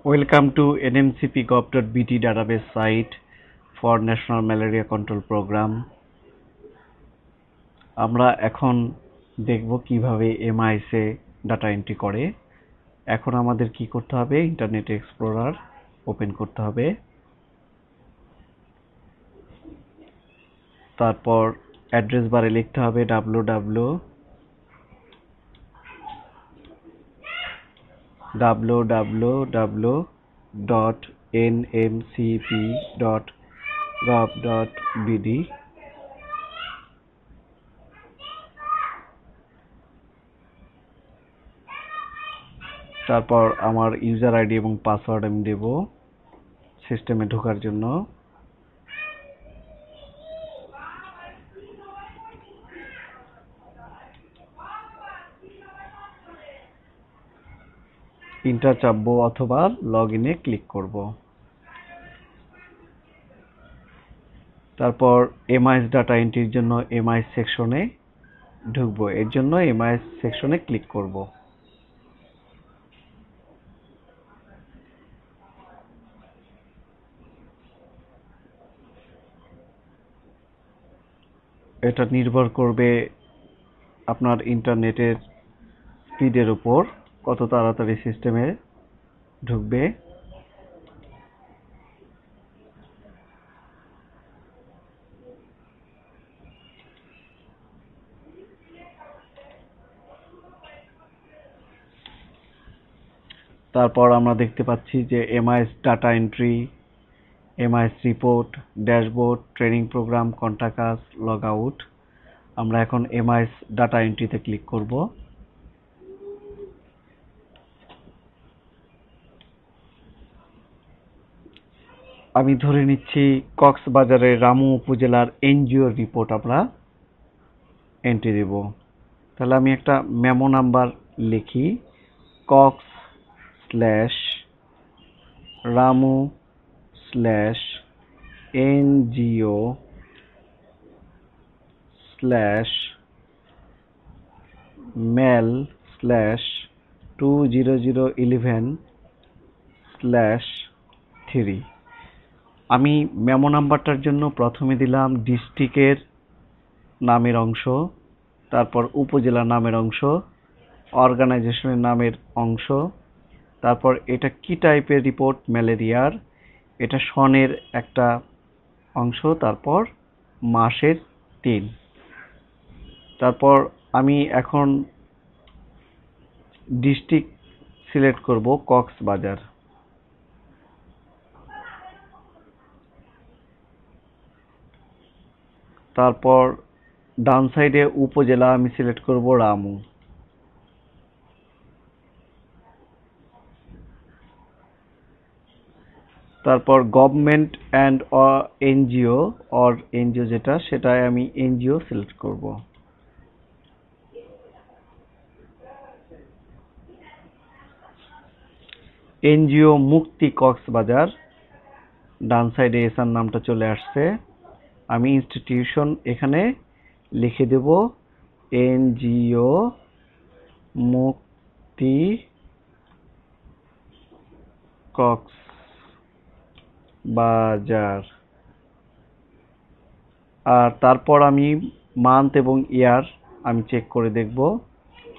Welcome to nmcp.gov.bt database site for National Malaria Control Program. আমরা এখন দেখব কিভাবে MIS এ ডাটা এন্ট্রি করে। এখন আমাদের কি করতে হবে? ইন্টারনেট এক্সপ্লোরার ওপেন করতে হবে। তারপর অ্যাড্রেস বারে লিখতে হবে www.nmcp.gov.bd। তারপর আমার ইউজার আইডি এবং পাসওয়ার্ড আমি দেব সিস্টেমে ঢোকার জন্য। ইন্টার চাপবো অথবা লগইনে ক্লিক করব। তারপর MIS ডাটা এন্ট্রির জন্য MIS সেকশনে ঢুকবো। এর জন্য MIS সেকশনে ক্লিক করব। এটা নির্ভর করবে আপনার ইন্টারনেটের স্পিডের উপর, কত তাড়াতাড়ি সিস্টেমে ঢুকবে। তারপর আমরা দেখতে পাচ্ছি যে MIS data entry, MIS report, dashboard, training program, contacts, log out. আমরা এখন MIS ডাটা এন্ট্রিতে ক্লিক করব। আমি ধরে নিচ্ছি কক্সবাজারের রামু উপজেলার এনজিও রিপোর্ট আমরা এন্ট্রি দেব। তাহলে আমি একটা মেমো নাম্বার লিখি, cox/NGO/mel/20011/3। আমি মেমো নাম্বারটার জন্য প্রথমে দিলাম ডিস্ট্রিক্টের নামের অংশ, তারপর উপজেলার নামের অংশ, অর্গানাইজেশনের নামের অংশ, তারপর এটা কি টাইপের রিপোর্ট, ম্যালেরিয়ার, এটা সনের একটা অংশ, তারপর মাসের 3। তারপর আমি এখন ডিস্ট্রিক্ট সিলেক্ট করব কক্সবাজার। তারপর ডান সাইডে উপজেলা আমি সিলেক্ট করব রামু। তারপর গভর্নমেন্ট অ্যান্ড এনজিও যেটা, সেটাই আমি এনজিও সিলেক্ট করব। এনজিও মুক্তি কক্সবাজার, ডান সাইডে এসআর নামটা চলে আসছে। আমি ইনস্টিটিউশন এখানে লিখে দেব এনজিও মুক্তি কক্সবাজার। আর তারপর আমি মান্থ এবং ইয়ার আমি চেক করে দেখব।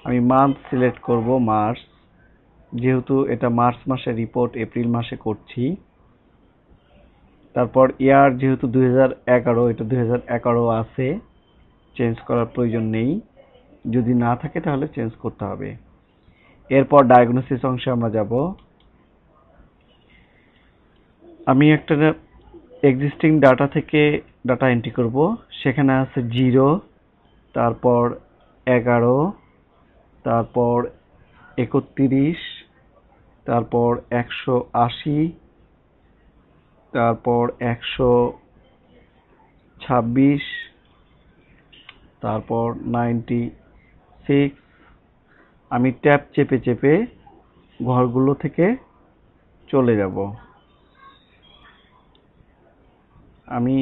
আমি মান্থ সিলেক্ট করব মার্চ, যেহেতু এটা মার্চ মাসের রিপোর্ট এপ্রিল মাসে করছি। তারপর ইয়ার যেহেতু 2011, এটা 2011 আছে, চেঞ্জ করার প্রয়োজন নেই, যদি না থাকে তাহলে চেঞ্জ করতে হবে। এরপর ডায়াগনোসিস অংশে আমরা যাব। আমি একটা এক্সিস্টিং ডাটা থেকে ডাটা এন্ট্রি করব। সেখানে আছে 0, তারপর 11, তারপর 31, তারপর 180, তারপর 126, তারপর 96। আমি ট্যাব চেপে চেপে ঘরগুলো থেকে চলে যাব। আমি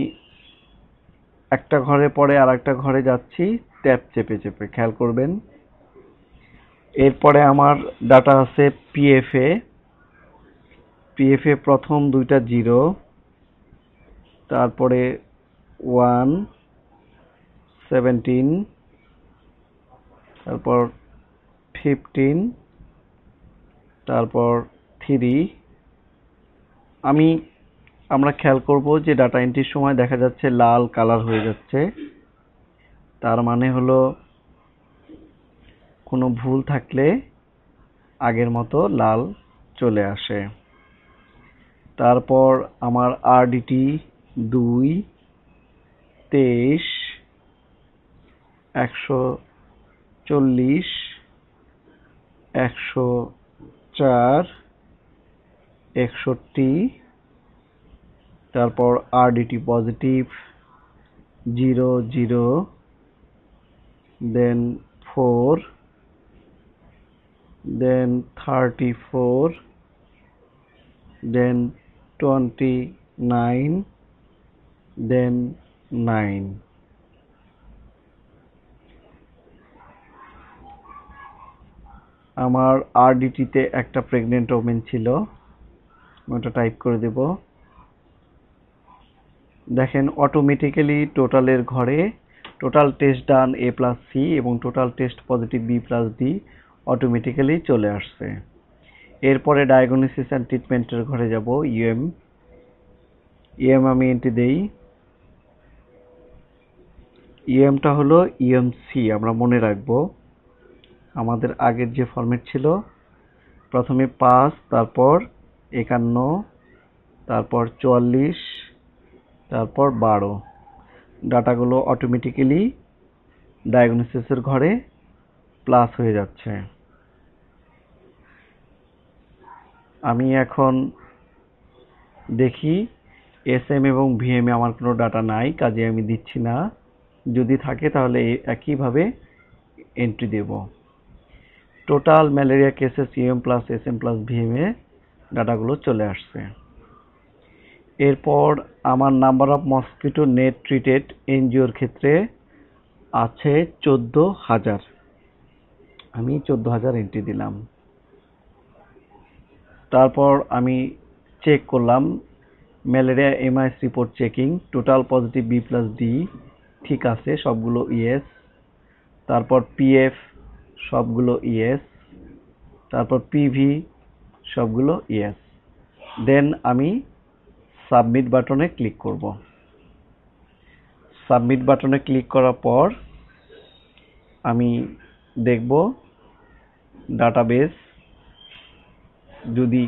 একটা ঘরে পরে আর একটা ঘরে যাচ্ছি ট্যাব চেপে চেপে, খেয়াল করবেন। এরপরে আমার ডাটা আছে PFA, পিএফ এ প্রথম দুইটা 0, তারপরে 1, 17, তারপর 15, তারপর 3। আমরা খেয়াল করব যে ডাটা এন্ট্রির সময় দেখা যাচ্ছে লাল কালার হয়ে যাচ্ছে, তার মানে হলো কোনো ভুল থাকলে আগের মতো লাল চলে আসে। তারপর আমার আরডিটি 2, 23, 140, 104, 61, তারপর RDT positive 0, 0, then 4, then 34, then 29, then 9। আমার আরডিটিতে একটা প্রেগনেন্ট ওমেন ছিল, ওটা টাইপ করে দেব। দেখেন অটোমেটিক্যালি টোটালের ঘরে টোটাল টেস্ট ডান A+C এবং total test positive B+D automatically চলে আসছে। এরপরে ডায়াগনোসিস অ্যান্ড ট্রিটমেন্টের ঘরে যাব, ইউএম আমি এন্ট্রি দেই। ইউএমটা হলো ইউএমসি, আমরা মনে রাখবো আমাদের আগের যে ফরম্যাট ছিল, প্রথমে 5, তারপর 51, তারপর 44, তারপর 12। ডাটাগুলো অটোমেটিক্যালি ডায়াগনোসিসের ঘরে প্লাস হয়ে যাচ্ছে। আমি এখন দেখি এসএম এবং ভিএম এ আমার কোনো ডাটা নাই, কাজে আমি দিচ্ছি না। যদি থাকে তাহলে একইভাবে এন্ট্রি দেব। Total malaria cases UM plus SM plus VM এ ডাটাগুলো চলে আসছে। এরপর আমার number of mosquito net treated এনজিওর ক্ষেত্রে আছে 14,000, আমি 14,000 এন্ট্রি দিলাম। তারপর আমি চেক করলাম malaria MIS report checking, total positive B+D ঠিক আছে, সবগুলো ইয়েস। তারপর পিএফ সবগুলো ইয়েস, তারপর পিভি সবগুলো ইয়েস। দেন আমি সাবমিট বাটনে ক্লিক করব। সাবমিট বাটনে ক্লিক করার পর আমি দেখব ডাটাবেস যদি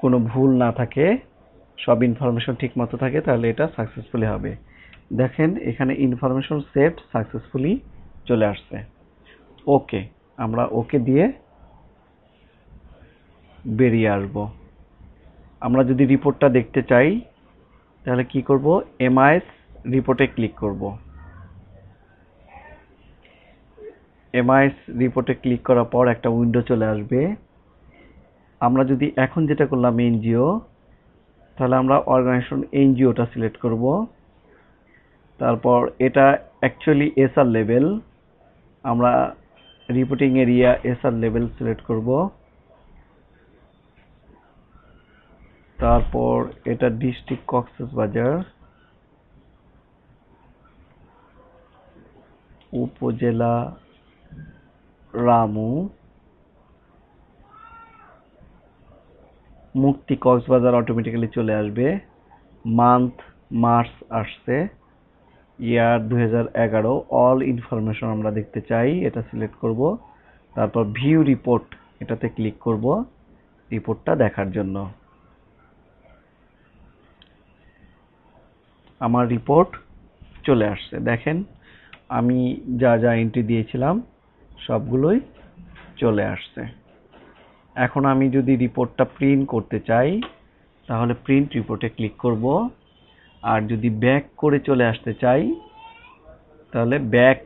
কোনো ভুল না থাকে, সব ইনফরমেশন ঠিকমতো থাকে, তাহলে এটা সাকসেসফুলি হবে। দেখেন এখানে ইনফরমেশন সেভড সাকসেসফুলি চলে আসছে। ওকে, আমরা ওকে দিয়ে বেরিয়ে আসব। আমরা যদি রিপোর্টটা দেখতে চাই তাহলে কি করব, এমআইএস রিপোর্টে ক্লিক করব। এমআইএস রিপোর্টে ক্লিক করার পর একটা উইন্ডো চলে আসবে। আমরা যদি এখন যেটা করলাম এনজিও, তাহলে আমরা অর্গানাইজেশন এনজিওটা সিলেক্ট করব। তারপর এটা অ্যাকচুয়ালি এসআর লেভেল, আমরা reporting area SR level select করব। তারপর এটা ডিস্ট্রিক্ট কক্সবাজার, উপজেলা রামু, মুক্তি কক্সবাজার অটোমেটিক্যালি চলে আসবে। মান্থ মার্চ আসছে, ইয়ার 2011। অল ইনফরমেশন আমরা দেখতে চাই, এটা সিলেক্ট করব। তারপর ভিউ রিপোর্ট, এটাতে ক্লিক করব রিপোর্টটা দেখার জন্য। আমার রিপোর্ট চলে আসছে। দেখেন আমি যা যা এন্ট্রি দিয়েছিলাম সবগুলোই চলে আসছে। এখন আমি যদি রিপোর্টটা প্রিন্ট করতে চাই তাহলে প্রিন্ট রিপোর্টে ক্লিক করব। আর যদি ব্যাক করে চলে আসতে চাই তাহলে ব্যাক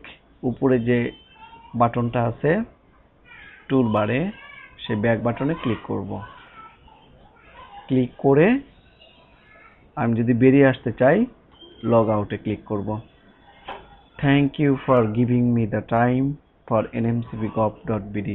উপরে যে বাটনটা আছে টুল বারে, সেই ব্যাক বাটনে ক্লিক করব। ক্লিক করে আমি যদি বেরিয়ে আসতে চাই লগ আউটে ক্লিক করব। Thank you for giving me the time for nmcbgov.bd